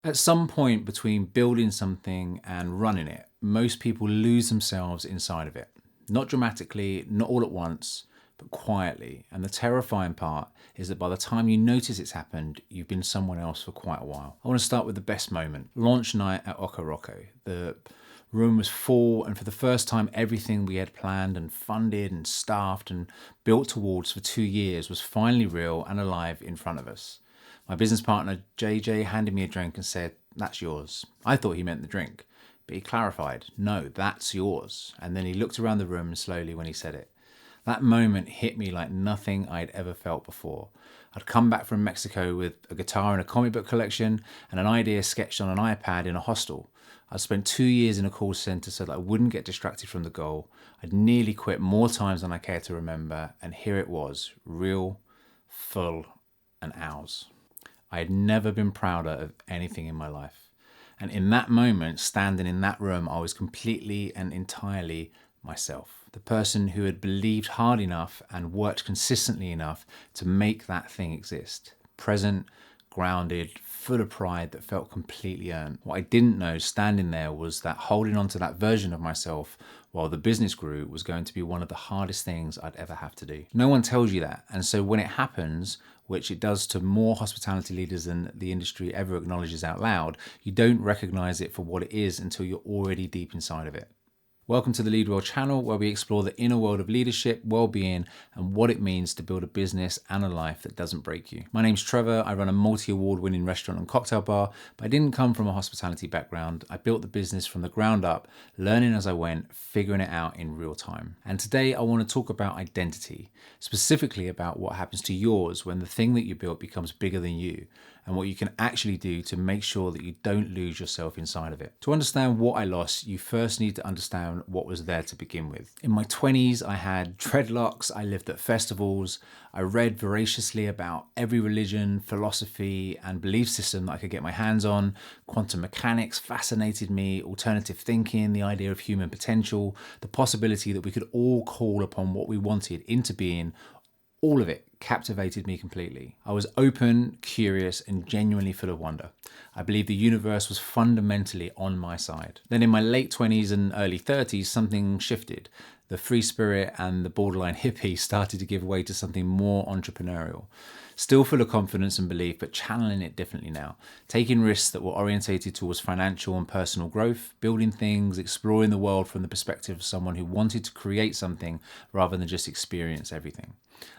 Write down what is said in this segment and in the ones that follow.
At some point between building something and running it, most people lose themselves inside of it. Not dramatically, not all at once, but quietly. And the terrifying part is that by the time you notice it's happened, you've been someone else for quite a while. I want to start with the best moment. Launch night at Okoroko. The room was full, and for the first time, everything we had planned and funded and staffed and built towards for 2 years was finally real and alive in front of us. My business partner, JJ, handed me a drink and said, "That's yours." I thought he meant the drink, but he clarified, "No, that's yours." And then he looked around the room slowly when he said it. That moment hit me like nothing I'd ever felt before. I'd come back from Mexico with a guitar and a comic book collection and an idea sketched on an iPad in a hostel. I'd spent 2 years in a call centre so that I wouldn't get distracted from the goal. I'd nearly quit more times than I care to remember, and here it was, real, full, and ours. I had never been prouder of anything in my life. And in that moment, standing in that room, I was completely and entirely myself. The person who had believed hard enough and worked consistently enough to make that thing exist. Present, grounded, full of pride that felt completely earned. What I didn't know standing there was that holding on to that version of myself while the business grew was going to be one of the hardest things I'd ever have to do. No one tells you that. And so when it happens, which it does to more hospitality leaders than the industry ever acknowledges out loud, you don't recognize it for what it is until you're already deep inside of it. Welcome to the Lead Well channel, where we explore the inner world of leadership, well-being, and what it means to build a business and a life that doesn't break you. My name's Trevor. I run a multi-award winning restaurant and cocktail bar, but I didn't come from a hospitality background. I built the business from the ground up, learning as I went, figuring it out in real time. And today I want to talk about identity, specifically about what happens to yours when the thing that you built becomes bigger than you, and what you can actually do to make sure that you don't lose yourself inside of it. To understand what I lost, you first need to understand what was there to begin with. In my 20s, I had dreadlocks, I lived at festivals, I read voraciously about every religion, philosophy, and belief system that I could get my hands on. Quantum mechanics fascinated me, alternative thinking, the idea of human potential, the possibility that we could all call upon what we wanted into being. All of it captivated me completely. I was open, curious, and genuinely full of wonder. I believed the universe was fundamentally on my side. Then in my late 20s and early 30s, something shifted. The free spirit and the borderline hippie started to give way to something more entrepreneurial. Still full of confidence and belief, but channeling it differently now. Taking risks that were orientated towards financial and personal growth, building things, exploring the world from the perspective of someone who wanted to create something rather than just experience everything.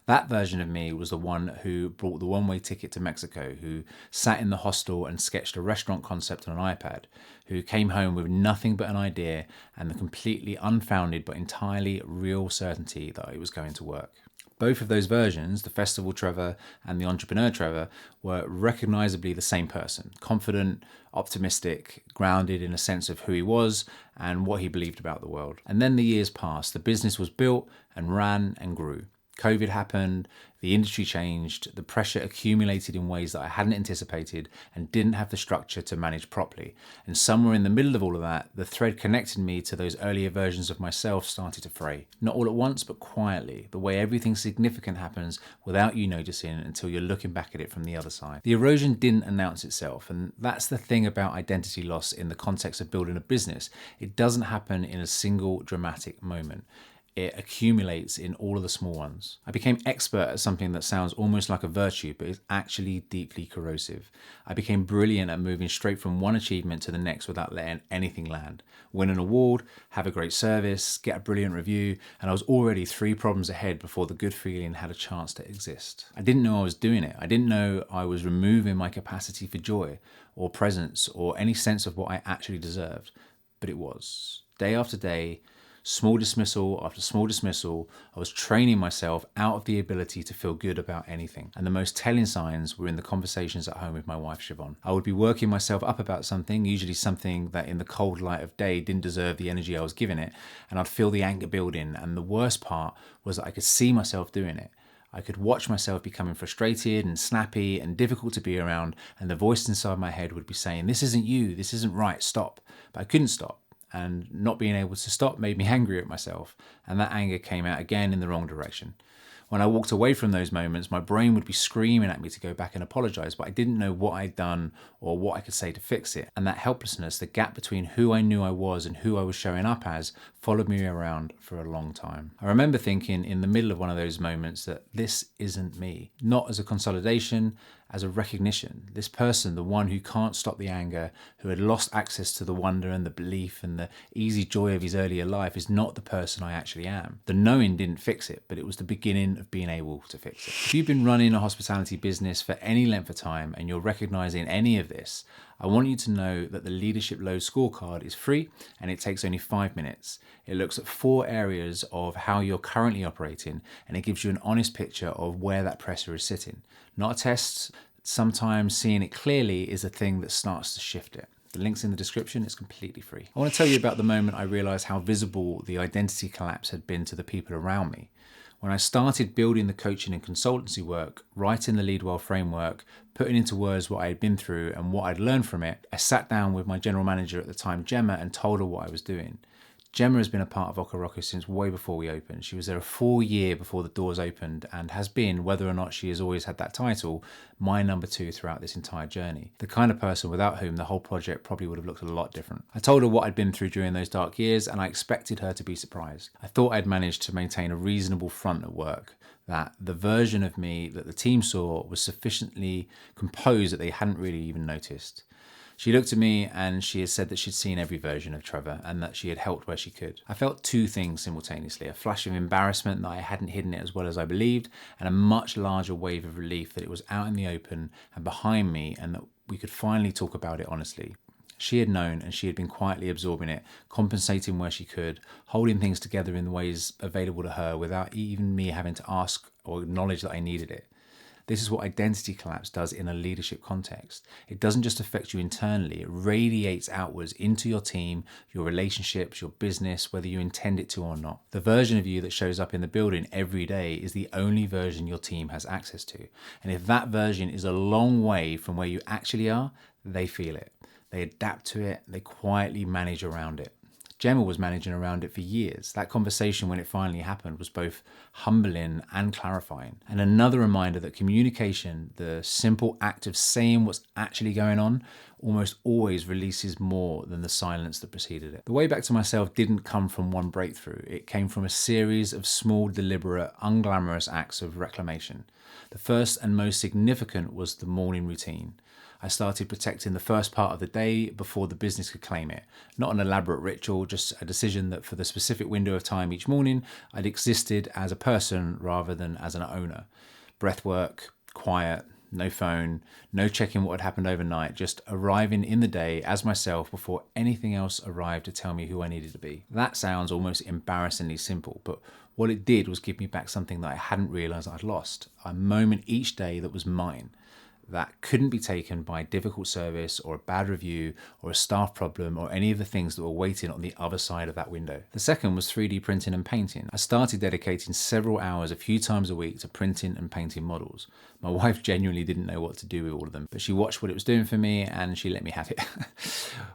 That version of me was the one who bought the one-way ticket to Mexico, who sat in the hostel and sketched a restaurant concept on an iPad, who came home with nothing but an idea and the completely unfounded but entirely real certainty that it was going to work. Both of those versions, the festival Trevor and the entrepreneur Trevor, were recognizably the same person. Confident, optimistic, grounded in a sense of who he was and what he believed about the world. And then the years passed. The business was built and ran and grew. COVID happened, the industry changed, the pressure accumulated in ways that I hadn't anticipated and didn't have the structure to manage properly. And somewhere in the middle of all of that, the thread connecting me to those earlier versions of myself started to fray. Not all at once, but quietly, the way everything significant happens without you noticing until you're looking back at it from the other side. The erosion didn't announce itself, and that's the thing about identity loss in the context of building a business. It doesn't happen in a single dramatic moment. It accumulates in all of the small ones. I became expert at something that sounds almost like a virtue, but is actually deeply corrosive. I became brilliant at moving straight from one achievement to the next without letting anything land. Win an award, have a great service, get a brilliant review, and I was already 3 problems ahead before the good feeling had a chance to exist. I didn't know I was doing it. I didn't know I was removing my capacity for joy or presence or any sense of what I actually deserved. But it was. Day after day, small dismissal after small dismissal, I was training myself out of the ability to feel good about anything. And the most telling signs were in the conversations at home with my wife, Siobhan. I would be working myself up about something, usually something that in the cold light of day didn't deserve the energy I was giving it, and I'd feel the anger building. And the worst part was that I could see myself doing it. I could watch myself becoming frustrated and snappy and difficult to be around, and the voice inside my head would be saying, "This isn't you, this isn't right, stop." But I couldn't stop. And not being able to stop made me angry at myself. And that anger came out again in the wrong direction. When I walked away from those moments, my brain would be screaming at me to go back and apologize, but I didn't know what I'd done or what I could say to fix it. And that helplessness, the gap between who I knew I was and who I was showing up as, followed me around for a long time. I remember thinking in the middle of one of those moments that this isn't me, not as a consolidation, as a recognition. This person, the one who can't stop the anger, who had lost access to the wonder and the belief and the easy joy of his earlier life, is not the person I actually am. The knowing didn't fix it, but it was the beginning of being able to fix it. If you've been running a hospitality business for any length of time and you're recognizing any of this, I want you to know that the Leadership Load Scorecard is free and it takes only 5 minutes. It looks at 4 areas of how you're currently operating and it gives you an honest picture of where that pressure is sitting. Not a test. Sometimes seeing it clearly is the thing that starts to shift it. The link's in the description. It's completely free. I want to tell you about the moment I realized how visible the identity collapse had been to the people around me. When I started building the coaching and consultancy work, writing the Lead Well framework, putting into words what I had been through and what I'd learned from it, I sat down with my general manager at the time, Gemma, and told her what I was doing. Gemma has been a part of Oca Rocco since way before we opened. She was there a full year before the doors opened and has been, whether or not she has always had that title, my number 2 throughout this entire journey. The kind of person without whom the whole project probably would have looked a lot different. I told her what I'd been through during those dark years and I expected her to be surprised. I thought I'd managed to maintain a reasonable front at work, that the version of me that the team saw was sufficiently composed that they hadn't really even noticed. She looked at me and she had said that she'd seen every version of Trevor and that she had helped where she could. I felt 2 things simultaneously, a flash of embarrassment that I hadn't hidden it as well as I believed, and a much larger wave of relief that it was out in the open and behind me and that we could finally talk about it honestly. She had known and she had been quietly absorbing it, compensating where she could, holding things together in the ways available to her without even me having to ask or acknowledge that I needed it. This is what identity collapse does in a leadership context. It doesn't just affect you internally, it radiates outwards into your team, your relationships, your business, whether you intend it to or not. The version of you that shows up in the building every day is the only version your team has access to. And if that version is a long way from where you actually are, they feel it. They adapt to it, they quietly manage around it. Gemma was managing around it for years. That conversation, when it finally happened, was both humbling and clarifying. And another reminder that communication, the simple act of saying what's actually going on, almost always releases more than the silence that preceded it. The way back to myself didn't come from one breakthrough. It came from a series of small, deliberate, unglamorous acts of reclamation. The first and most significant was the morning routine. I started protecting the first part of the day before the business could claim it. Not an elaborate ritual, just a decision that for the specific window of time each morning, I'd existed as a person rather than as an owner. Breath work, quiet, no phone, no checking what had happened overnight, just arriving in the day as myself before anything else arrived to tell me who I needed to be. That sounds almost embarrassingly simple, but what it did was give me back something that I hadn't realized I'd lost. A moment each day that was mine, that couldn't be taken by difficult service or a bad review or a staff problem or any of the things that were waiting on the other side of that window. The second was 3D printing and painting. I started dedicating several hours a few times a week to printing and painting models. My wife genuinely didn't know what to do with all of them, but she watched what it was doing for me and she let me have it.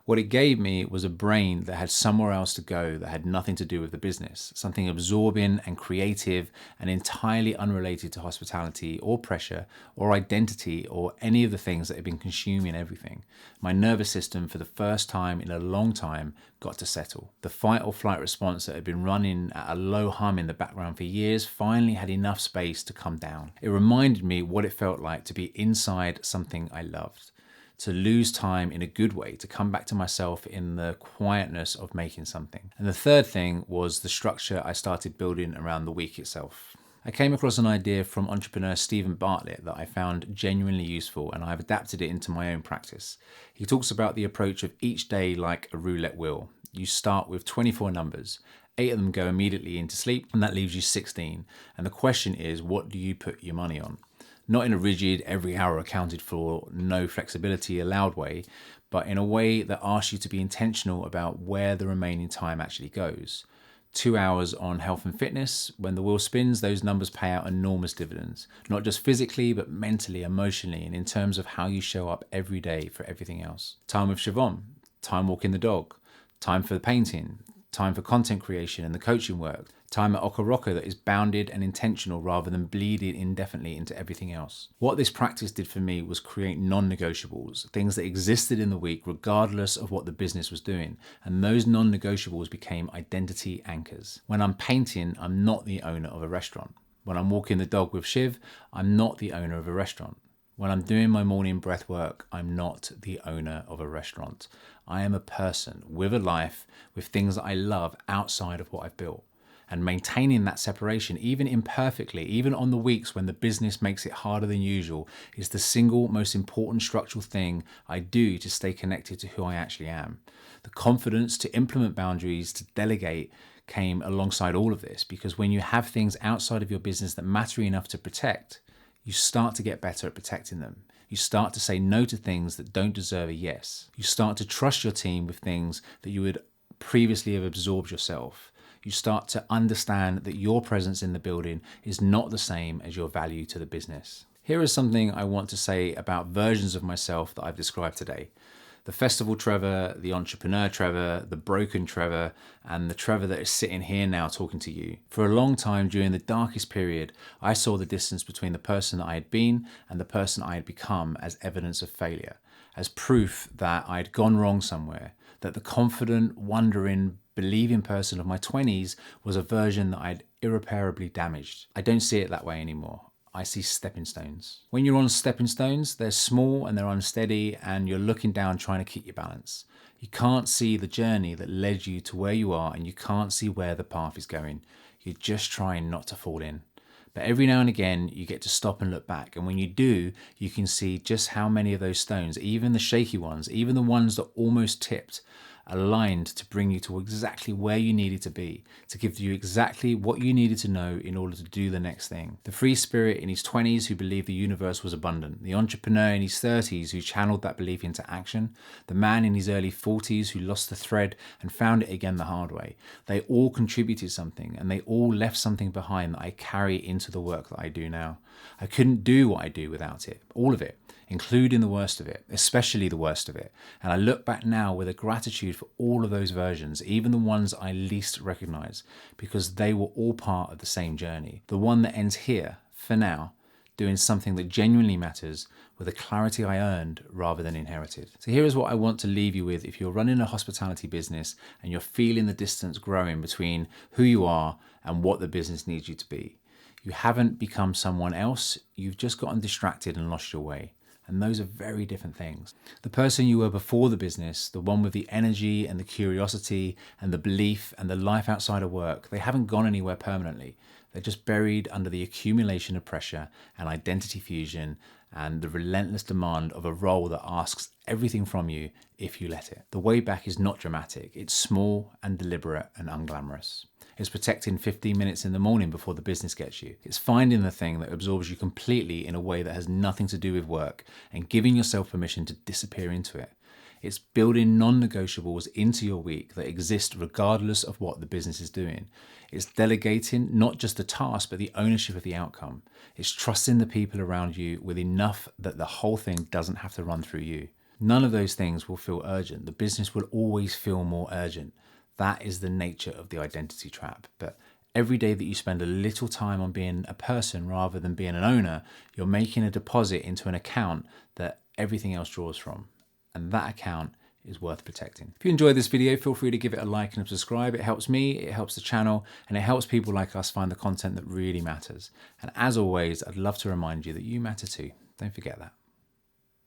What it gave me was a brain that had somewhere else to go that had nothing to do with the business, something absorbing and creative and entirely unrelated to hospitality or pressure or identity or any of the things that had been consuming everything. My nervous system, for the first time in a long time, got to settle. The fight or flight response that had been running at a low hum in the background for years finally had enough space to come down. It reminded me what it felt like to be inside something I loved, to lose time in a good way, to come back to myself in the quietness of making something. And the third thing was the structure I started building around the week itself. I came across an idea from entrepreneur Stephen Bartlett that I found genuinely useful, and I've adapted it into my own practice. He talks about the approach of each day like a roulette wheel. You start with 24 numbers. 8 of them go immediately into sleep, and that leaves you 16. And the question is, what do you put your money on? Not in a rigid, every hour accounted for, no flexibility allowed way, but in a way that asks you to be intentional about where the remaining time actually goes. 2 hours on health and fitness. When the wheel spins, those numbers pay out enormous dividends, not just physically, but mentally, emotionally, and in terms of how you show up every day for everything else. Time with Siobhan, time walking the dog, time for the painting, time for content creation and the coaching work, Time at Okoroko that is bounded and intentional rather than bleeding indefinitely into everything else. What this practice did for me was create non-negotiables, things that existed in the week regardless of what the business was doing. And those non-negotiables became identity anchors. When I'm painting, I'm not the owner of a restaurant. When I'm walking the dog with Shiv, I'm not the owner of a restaurant. When I'm doing my morning breath work, I'm not the owner of a restaurant. I am a person with a life, with things that I love outside of what I've built. And maintaining that separation, even imperfectly, even on the weeks when the business makes it harder than usual, is the single most important structural thing I do to stay connected to who I actually am. The confidence to implement boundaries, to delegate, came alongside all of this, because when you have things outside of your business that matter enough to protect, you start to get better at protecting them. You start to say no to things that don't deserve a yes. You start to trust your team with things that you would previously have absorbed yourself. You start to understand that your presence in the building is not the same as your value to the business. Here is something I want to say about versions of myself that I've described today. The festival Trevor, the entrepreneur Trevor, the broken Trevor, and the Trevor that is sitting here now talking to you. For a long time during the darkest period, I saw the distance between the person that I had been and the person I had become as evidence of failure, as proof that I had gone wrong somewhere, that the confident, wondering, believing person of my 20s was a version that I had irreparably damaged. I don't see it that way anymore. I see stepping stones. When you're on stepping stones, they're small and they're unsteady and you're looking down trying to keep your balance. You can't see the journey that led you to where you are and you can't see where the path is going. You're just trying not to fall in. But every now and again, you get to stop and look back. And when you do, you can see just how many of those stones, even the shaky ones, even the ones that almost tipped, aligned to bring you to exactly where you needed to be, to give you exactly what you needed to know in order to do the next thing. The free spirit in his 20s who believed the universe was abundant, the entrepreneur in his 30s who channeled that belief into action, the man in his early 40s who lost the thread and found it again the hard way. They all contributed something and they all left something behind that I carry into the work that I do now. I couldn't do what I do without it, all of it, including the worst of it, especially the worst of it. And I look back now with a gratitude for all of those versions, even the ones I least recognize, because they were all part of the same journey. The one that ends here, for now, doing something that genuinely matters with a clarity I earned rather than inherited. So here is what I want to leave you with if you're running a hospitality business and you're feeling the distance growing between who you are and what the business needs you to be. You haven't become someone else, you've just gotten distracted and lost your way. And those are very different things. The person you were before the business, the one with the energy and the curiosity and the belief and the life outside of work, they haven't gone anywhere permanently. They're just buried under the accumulation of pressure and identity fusion and the relentless demand of a role that asks everything from you if you let it. The way back is not dramatic. It's small and deliberate and unglamorous. It's protecting 15 minutes in the morning before the business gets you. It's finding the thing that absorbs you completely in a way that has nothing to do with work and giving yourself permission to disappear into it. It's building non-negotiables into your week that exist regardless of what the business is doing. It's delegating not just the task, but the ownership of the outcome. It's trusting the people around you with enough that the whole thing doesn't have to run through you. None of those things will feel urgent. The business will always feel more urgent. That is the nature of the identity trap. But every day that you spend a little time on being a person rather than being an owner, you're making a deposit into an account that everything else draws from. And that account is worth protecting. If you enjoyed this video, feel free to give it a like and subscribe. It helps me, it helps the channel, and it helps people like us find the content that really matters. And as always, I'd love to remind you that you matter too. Don't forget that.